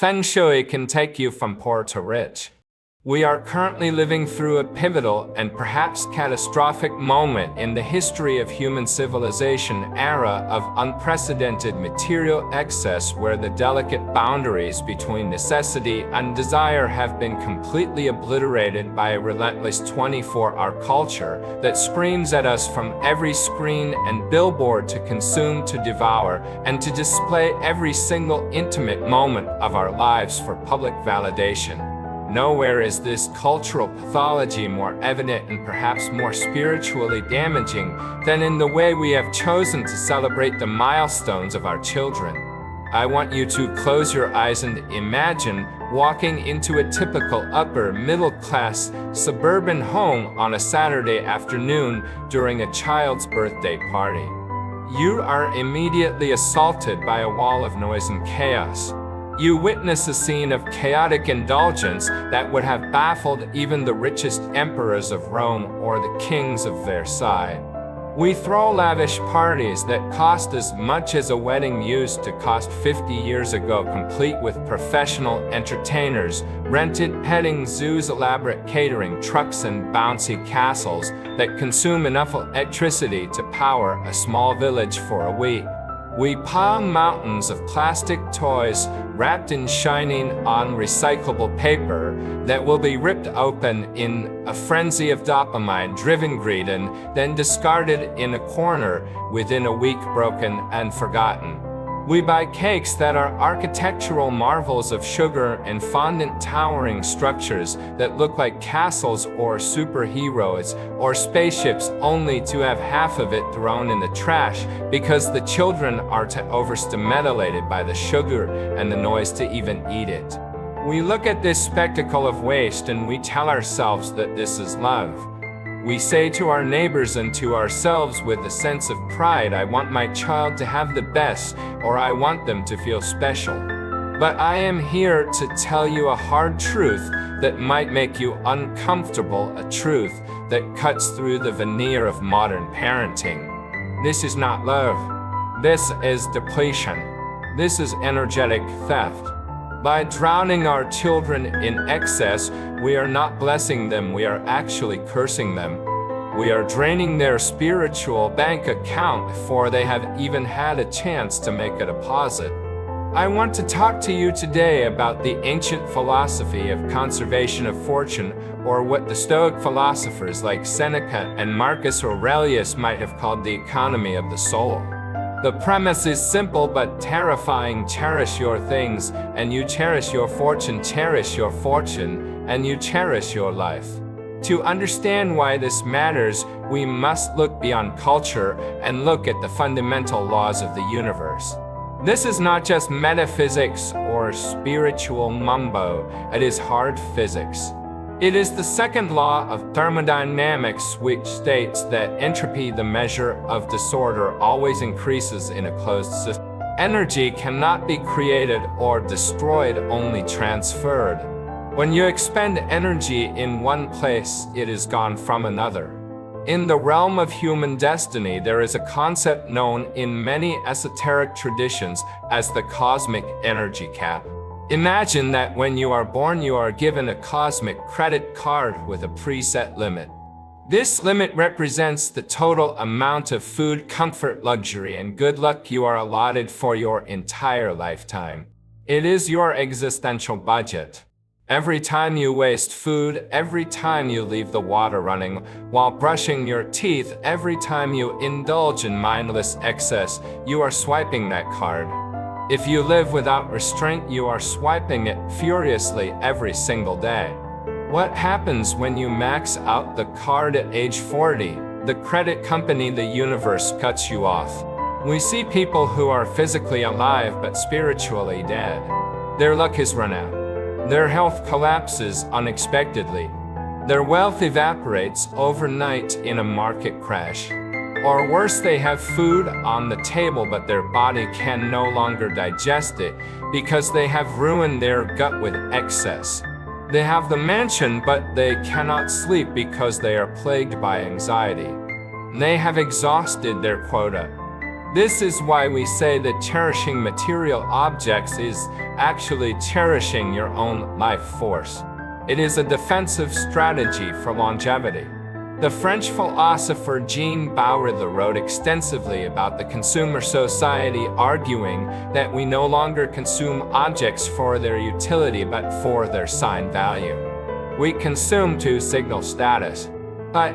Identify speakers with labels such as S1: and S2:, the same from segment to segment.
S1: Feng Shui can take you from poor to rich. We are currently living through a pivotal and perhaps catastrophic moment in the history of human civilization, era of unprecedented material excess where the delicate boundaries between necessity and desire have been completely obliterated by a relentless 24-hour culture that screams at us from every screen and billboard to consume, to devour, and to display every single intimate moment of our lives for public validation. Nowhere is this cultural pathology more evident and perhaps more spiritually damaging than in the way we have chosen to celebrate the milestones of our children. I want you to close your eyes and imagine walking into a typical upper middle class suburban home on a Saturday afternoon during a child's birthday party. You are immediately assaulted by a wall of noise and chaos. You witness a scene of chaotic indulgence that would have baffled even the richest emperors of Rome or the kings of Versailles. We throw lavish parties that cost as much as a wedding used to cost 50 years ago, complete with professional entertainers, rented petting zoos, elaborate catering trucks, and bouncy castles that consume enough electricity to power a small village for a week. We pile mountains of plastic toys wrapped in shining on recyclable paper that will be ripped open in a frenzy of dopamine-driven greed and then discarded in a corner within a week, broken and forgotten. We buy cakes that are architectural marvels of sugar and fondant, towering structures that look like castles or superheroes or spaceships, only to have half of it thrown in the trash because the children are too overstimulated by the sugar and the noise to even eat it. We look at this spectacle of waste and we tell ourselves that this is love. We say to our neighbors and to ourselves with a sense of pride, I want my child to have the best, or I want them to feel special. But I am here to tell you a hard truth that might make you uncomfortable, a truth that cuts through the veneer of modern parenting. This is not love. This is depletion. This is energetic theft. By drowning our children in excess, we are not blessing them, we are actually cursing them. We are draining their spiritual bank account before they have even had a chance to make a deposit. I want to talk to you today about the ancient philosophy of conservation of fortune, or what the Stoic philosophers like Seneca and Marcus Aurelius might have called the economy of the soul. The premise is simple but terrifying. Cherish your things, and you cherish your fortune. Cherish your fortune, and you cherish your life. To understand why this matters, we must look beyond culture and look at the fundamental laws of the universe. This is not just metaphysics or spiritual mumbo, it is hard physics. It is the second law of thermodynamics, which states that entropy, the measure of disorder, always increases in a closed system. Energy cannot be created or destroyed, only transferred. When you expend energy in one place, it is gone from another. In the realm of human destiny, there is a concept known in many esoteric traditions as the cosmic energy cap. Imagine that when you are born, you are given a cosmic credit card with a preset limit. This limit represents the total amount of food, comfort, luxury, and good luck you are allotted for your entire lifetime. It is your existential budget. Every time you waste food, every time you leave the water running while brushing your teeth, every time you indulge in mindless excess, you are swiping that card. If you live without restraint, you are swiping it furiously every single day. What happens when you max out the card at age 40? The credit company, the universe, cuts you off. We see people who are physically alive but spiritually dead. Their luck is run out. Their health collapses unexpectedly. Their wealth evaporates overnight in a market crash. Or worse, they have food on the table but their body can no longer digest it because they have ruined their gut with excess. They have the mansion but they cannot sleep because they are plagued by anxiety. They have exhausted their quota. This is why we say that cherishing material objects is actually cherishing your own life force. It is a defensive strategy for longevity. The French philosopher Jean Baudrillard wrote extensively about the consumer society, arguing that we no longer consume objects for their utility but for their sign value. We consume to signal status, but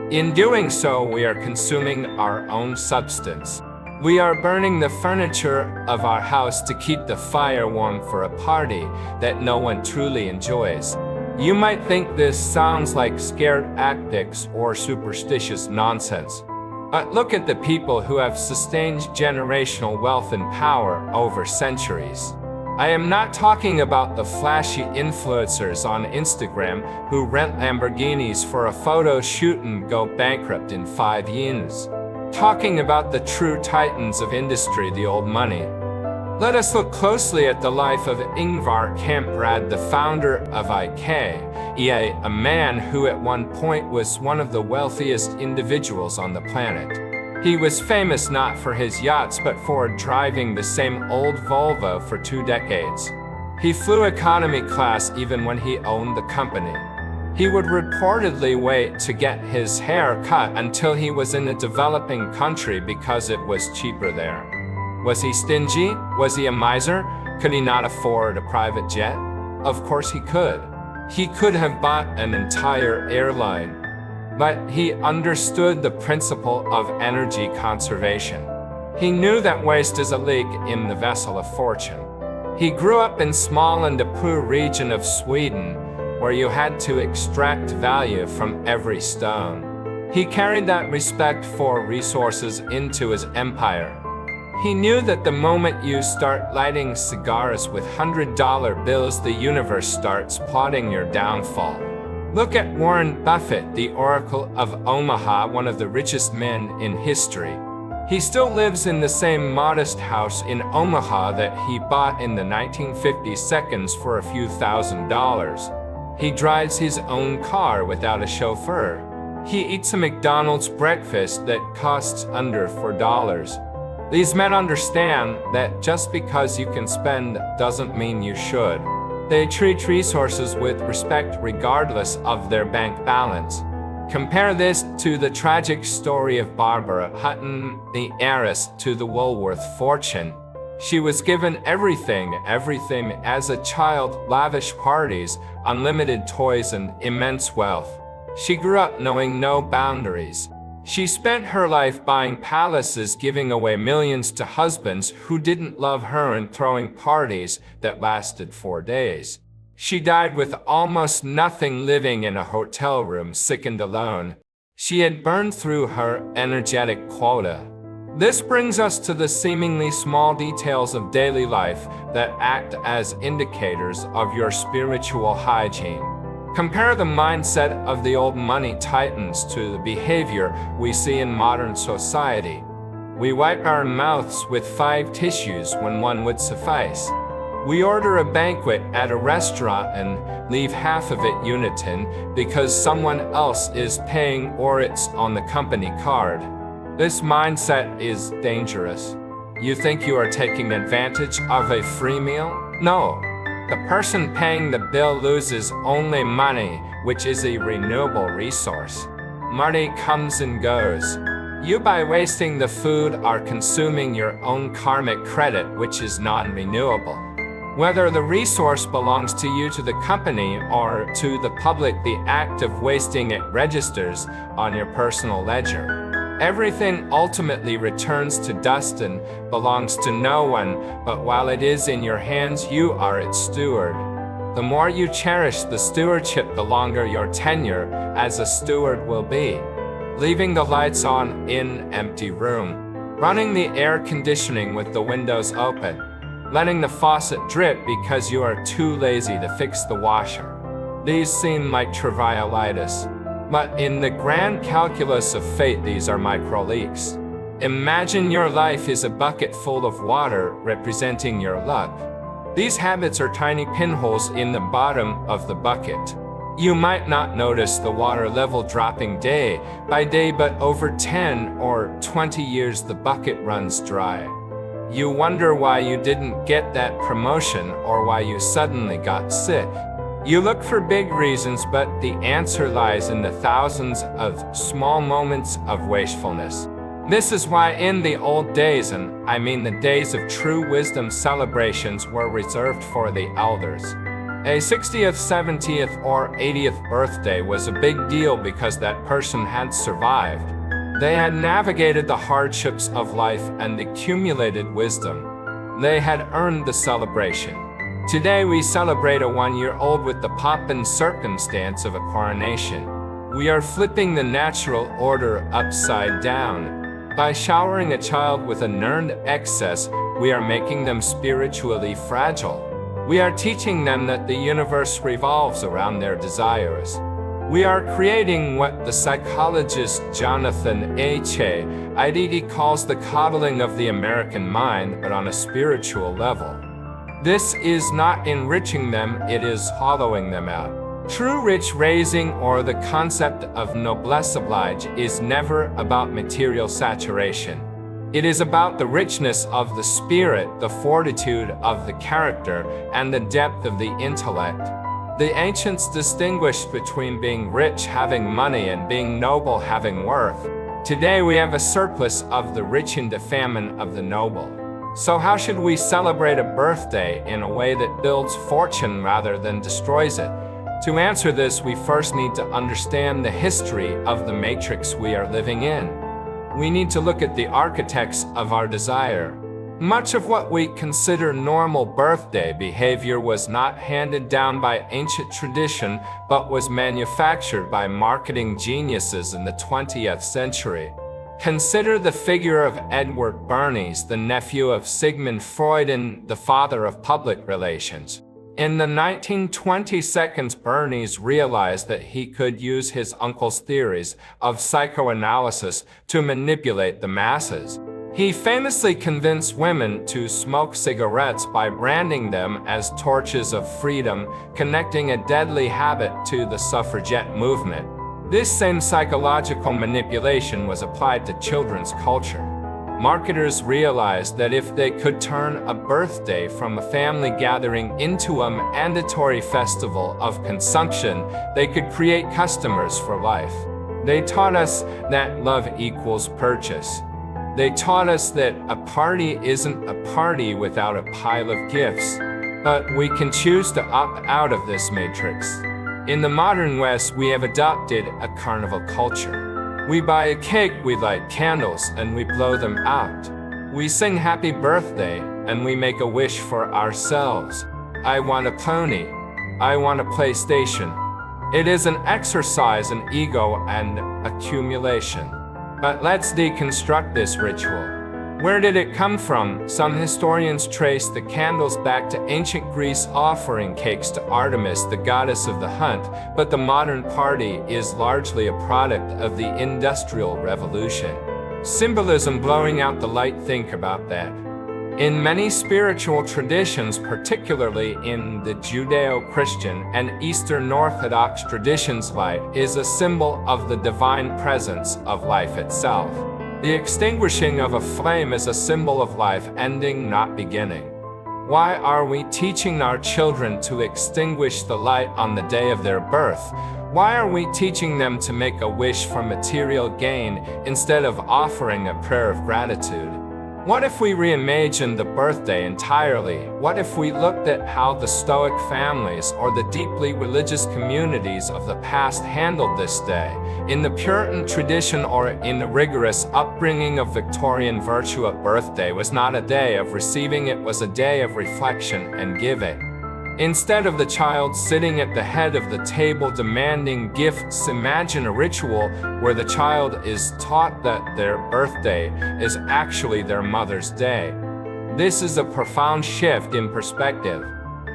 S1: in doing so, we are consuming our own substance. We are burning the furniture of our house to keep the fire warm for a party that no one truly enjoys. You might think this sounds like scared tactics or superstitious nonsense. But look at the people who have sustained generational wealth and power over centuries. I am not talking about the flashy influencers on Instagram who rent Lamborghinis for a photo shoot and go bankrupt in 5 years. Talking about the true titans of industry, the old money. Let us look closely at the life of Ingvar Kamprad, the founder of IKEA, a man who at one point was one of the wealthiest individuals on the planet. He was famous not for his yachts but for driving the same old Volvo for 2 decades. He flew economy class even when he owned the company. He would reportedly wait to get his hair cut until he was in a developing country because it was cheaper there. Was he stingy? Was he a miser? Could he not afford a private jet? Of course he could. He could have bought an entire airline. But he understood the principle of energy conservation. He knew that waste is a leak in the vessel of fortune. He grew up in Småland region of Sweden, where you had to extract value from every stone. He carried that respect for resources into his empire. He knew that the moment you start lighting cigars with $100 bills, the universe starts plotting your downfall. Look at Warren Buffett, the Oracle of Omaha, one of the richest men in history. He still lives in the same modest house in Omaha that he bought in the 1950s for a few $1,000s. He drives his own car without a chauffeur. He eats a McDonald's breakfast that costs under $4. These men understand that just because you can spend doesn't mean you should. They treat resources with respect regardless of their bank balance. Compare this to the tragic story of Barbara Hutton, the heiress to the Woolworth fortune. She was given everything as a child: lavish parties, unlimited toys, and immense wealth. She grew up knowing no boundaries. She spent her life buying palaces, giving away millions to husbands who didn't love her, and throwing parties that lasted 4 days. She died with almost nothing, living in a hotel room, sick and alone. She had burned through her energetic quota. This brings us to the seemingly small details of daily life that act as indicators of your spiritual hygiene. Compare the mindset of the old money titans to the behavior we see in modern society. We wipe our mouths with 5 tissues when one would suffice. We order a banquet at a restaurant and leave half of it unitin because someone else is paying or it's on the company card. This mindset is dangerous. You think you are taking advantage of a free meal? No. The person paying the bill loses only money, which is a renewable resource. Money comes and goes. You, by wasting the food, are consuming your own karmic credit, which is non-renewable. Whether the resource belongs to you, to the company, or to the public, the act of wasting it registers on your personal ledger. Everything ultimately returns to dust and belongs to no one, but while it is in your hands, you are its steward. The more you cherish the stewardship, the longer your tenure as a steward will be. Leaving the lights on in an empty room, running the air conditioning with the windows open, letting the faucet drip because you are too lazy to fix the washer. These seem like trivialities. But in the grand calculus of fate, these are micro-leaks. Imagine your life is a bucket full of water representing your luck. These habits are tiny pinholes in the bottom of the bucket. You might not notice the water level dropping day by day, but over 10 or 20 years the bucket runs dry. You wonder why you didn't get that promotion or why you suddenly got sick. You look for big reasons, but the answer lies in the thousands of small moments of wastefulness. This is why in the old days, and I mean the days of true wisdom, celebrations were reserved for the elders. A 60th, 70th, or 80th birthday was a big deal because that person had survived. They had navigated the hardships of life and accumulated wisdom. They had earned the celebration. Today we celebrate a 1-year-old with the pomp and circumstance of a coronation. We are flipping the natural order upside down. By showering a child with an earned excess, we are making them spiritually fragile. We are teaching them that the universe revolves around their desires. We are creating what the psychologist Jonathan H. Haidt calls the coddling of the American mind, but on a spiritual level. This is not enriching them, it is hollowing them out. True rich raising, or the concept of noblesse oblige, is never about material saturation. It is about the richness of the spirit, the fortitude of the character, and the depth of the intellect. The ancients distinguished between being rich, having money, and being noble, having worth. Today we have a surplus of the rich and a famine of the noble. So how should we celebrate a birthday in a way that builds fortune rather than destroys it? To answer this, we first need to understand the history of the matrix we are living in. We need to look at the architects of our desire. Much of what we consider normal birthday behavior was not handed down by ancient tradition, but was manufactured by marketing geniuses in the 20th century. Consider the figure of Edward Bernays, the nephew of Sigmund Freud and the father of public relations. In the 1920s, Bernays realized that he could use his uncle's theories of psychoanalysis to manipulate the masses. He famously convinced women to smoke cigarettes by branding them as torches of freedom, connecting a deadly habit to the suffragette movement. This same psychological manipulation was applied to children's culture. Marketers realized that if they could turn a birthday from a family gathering into a mandatory festival of consumption, they could create customers for life. They taught us that love equals purchase. They taught us that a party isn't a party without a pile of gifts. But we can choose to opt out of this matrix. In the modern West, we have adopted a carnival culture. We buy a cake, we light candles, and we blow them out. We sing happy birthday, and we make a wish for ourselves. I want a pony. I want a PlayStation. It is an exercise in ego and accumulation. But let's deconstruct this ritual. Where did it come from? Some historians trace the candles back to ancient Greece, offering cakes to Artemis, the goddess of the hunt, but the modern party is largely a product of the Industrial Revolution. Symbolism, blowing out the light, think about that. In many spiritual traditions, particularly in the Judeo-Christian and Eastern Orthodox traditions, light is a symbol of the divine presence of life itself. The extinguishing of a flame is a symbol of life ending, not beginning. Why are we teaching our children to extinguish the light on the day of their birth? Why are we teaching them to make a wish for material gain instead of offering a prayer of gratitude? What if we reimagined the birthday entirely? What if we looked at how the Stoic families or the deeply religious communities of the past handled this day? In the Puritan tradition or in the rigorous upbringing of Victorian virtue, a birthday was not a day of receiving, it was a day of reflection and giving. Instead of the child sitting at the head of the table demanding gifts, imagine a ritual where the child is taught that their birthday is actually their mother's day. This is a profound shift in perspective.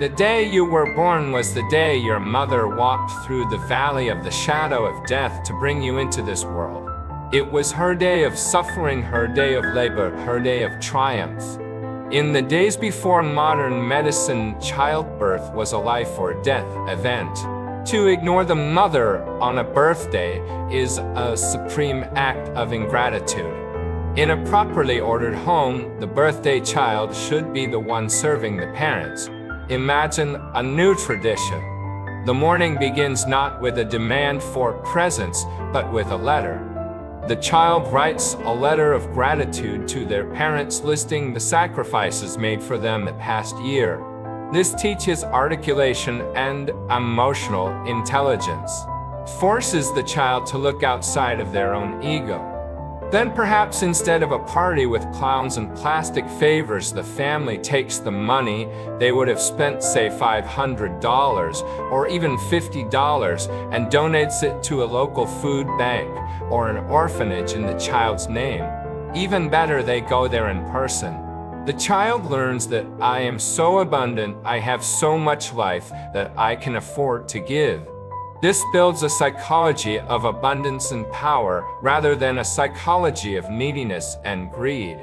S1: The day you were born was the day your mother walked through the valley of the shadow of death to bring you into this world. It was her day of suffering, her day of labor, her day of triumph. In the days before modern medicine, childbirth was a life or death event. To ignore the mother on a birthday is a supreme act of ingratitude. In a properly ordered home, the birthday child should be the one serving the parents. Imagine a new tradition. The morning begins not with a demand for presents, but with a letter. The child writes a letter of gratitude to their parents listing the sacrifices made for them the past year. This teaches articulation and emotional intelligence, forces the child to look outside of their own ego. Then perhaps instead of a party with clowns and plastic favors, the family takes the money they would have spent, say $500 or even $50, and donates it to a local food bank or an orphanage in the child's name. Even better, they go there in person. The child learns that I am so abundant, I have so much life that I can afford to give. This builds a psychology of abundance and power rather than a psychology of neediness and greed.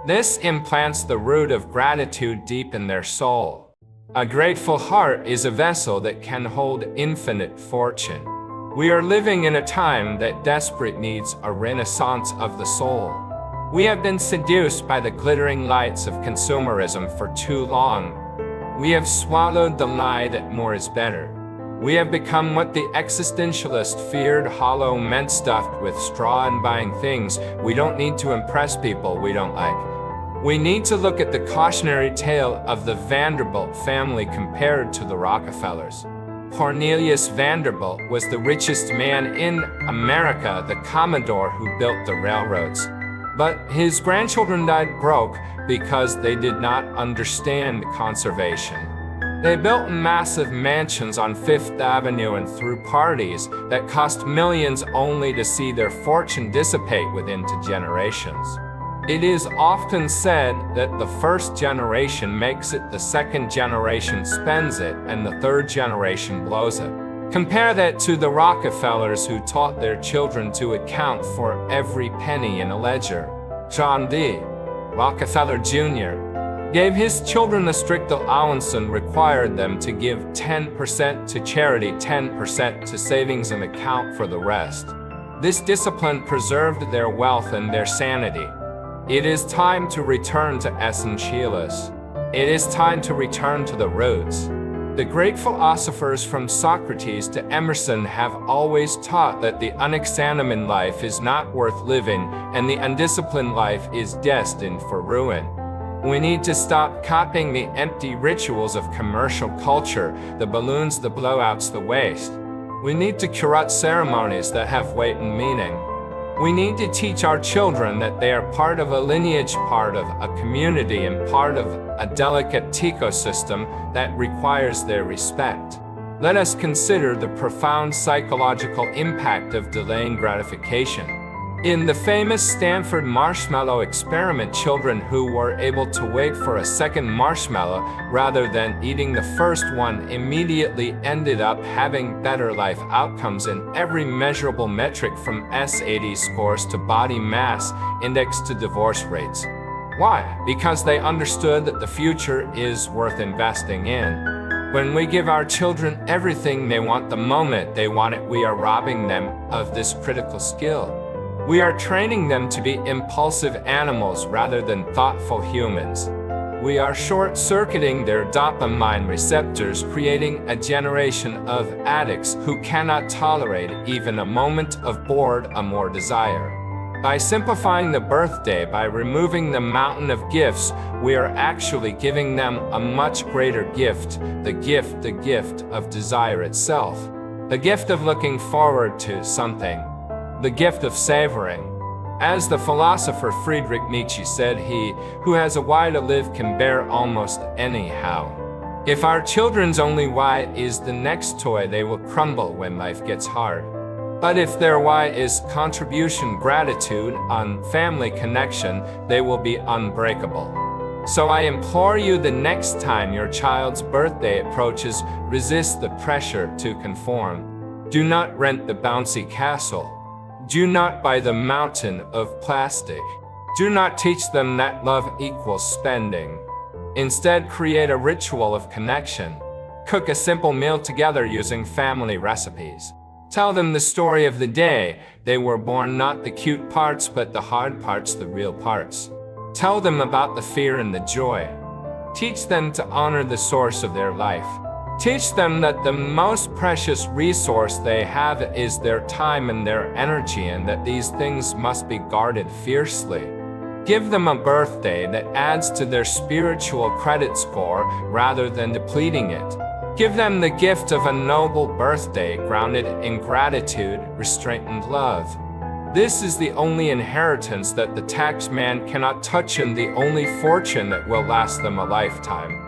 S1: This implants the root of gratitude deep in their soul. A grateful heart is a vessel that can hold infinite fortune. We are living in a time that desperately needs a renaissance of the soul. We have been seduced by the glittering lights of consumerism for too long. We have swallowed the lie that more is better. We have become what the existentialist feared, hollow men stuffed with straw and buying things we don't need to impress people we don't like. We need to look at the cautionary tale of the Vanderbilt family compared to the Rockefellers. Cornelius Vanderbilt was the richest man in America, the Commodore who built the railroads. But his grandchildren died broke because they did not understand conservation. They built massive mansions on Fifth Avenue and threw parties that cost millions only to see their fortune dissipate within 2 generations. It is often said that the first generation makes it, the second generation spends it, and the third generation blows it. Compare that to the Rockefellers, who taught their children to account for every penny in a ledger. John D. Rockefeller Jr. gave his children a strict allowance and required them to give 10% to charity, 10% to savings, and account for the rest. This discipline preserved their wealth and their sanity. It is time to return to essentialis. It is time to return to the roots. The great philosophers from Socrates to Emerson have always taught that the unexamined life is not worth living and the undisciplined life is destined for ruin. We need to stop copying the empty rituals of commercial culture, the balloons, the blowouts, the waste. We need to curate ceremonies that have weight and meaning. We need to teach our children that they are part of a lineage, part of a community, and part of a delicate ecosystem that requires their respect. Let us consider the profound psychological impact of delaying gratification. In the famous Stanford marshmallow experiment, children who were able to wait for a second marshmallow rather than eating the first one immediately ended up having better life outcomes in every measurable metric, from SAT scores to body mass index to divorce rates. Why? Because they understood that the future is worth investing in. When we give our children everything they want the moment they want it, we are robbing them of this critical skill. We are training them to be impulsive animals rather than thoughtful humans. We are short-circuiting their dopamine receptors, creating a generation of addicts who cannot tolerate even a moment of boredom or desire. By simplifying the birthday, by removing the mountain of gifts, we are actually giving them a much greater gift, the gift of desire itself, the gift of looking forward to something, the gift of savoring. As the philosopher Friedrich Nietzsche said, he who has a why to live can bear almost any how. If our children's only why is the next toy, they will crumble when life gets hard. But if their why is contribution, gratitude, on family connection, they will be unbreakable. So I implore you, the next time your child's birthday approaches, resist the pressure to conform. Do not rent the bouncy castle. Do not buy the mountain of plastic. Do not teach them that love equals spending. Instead, create a ritual of connection. Cook a simple meal together using family recipes. Tell them the story of the day they were born, not the cute parts, but the hard parts, the real parts. Tell them about the fear and the joy. Teach them to honor the source of their life. Teach them that the most precious resource they have is their time and their energy, and that these things must be guarded fiercely. Give them a birthday that adds to their spiritual credit score rather than depleting it. Give them the gift of a noble birthday grounded in gratitude, restraint, and love. This is the only inheritance that the tax man cannot touch, and the only fortune that will last them a lifetime.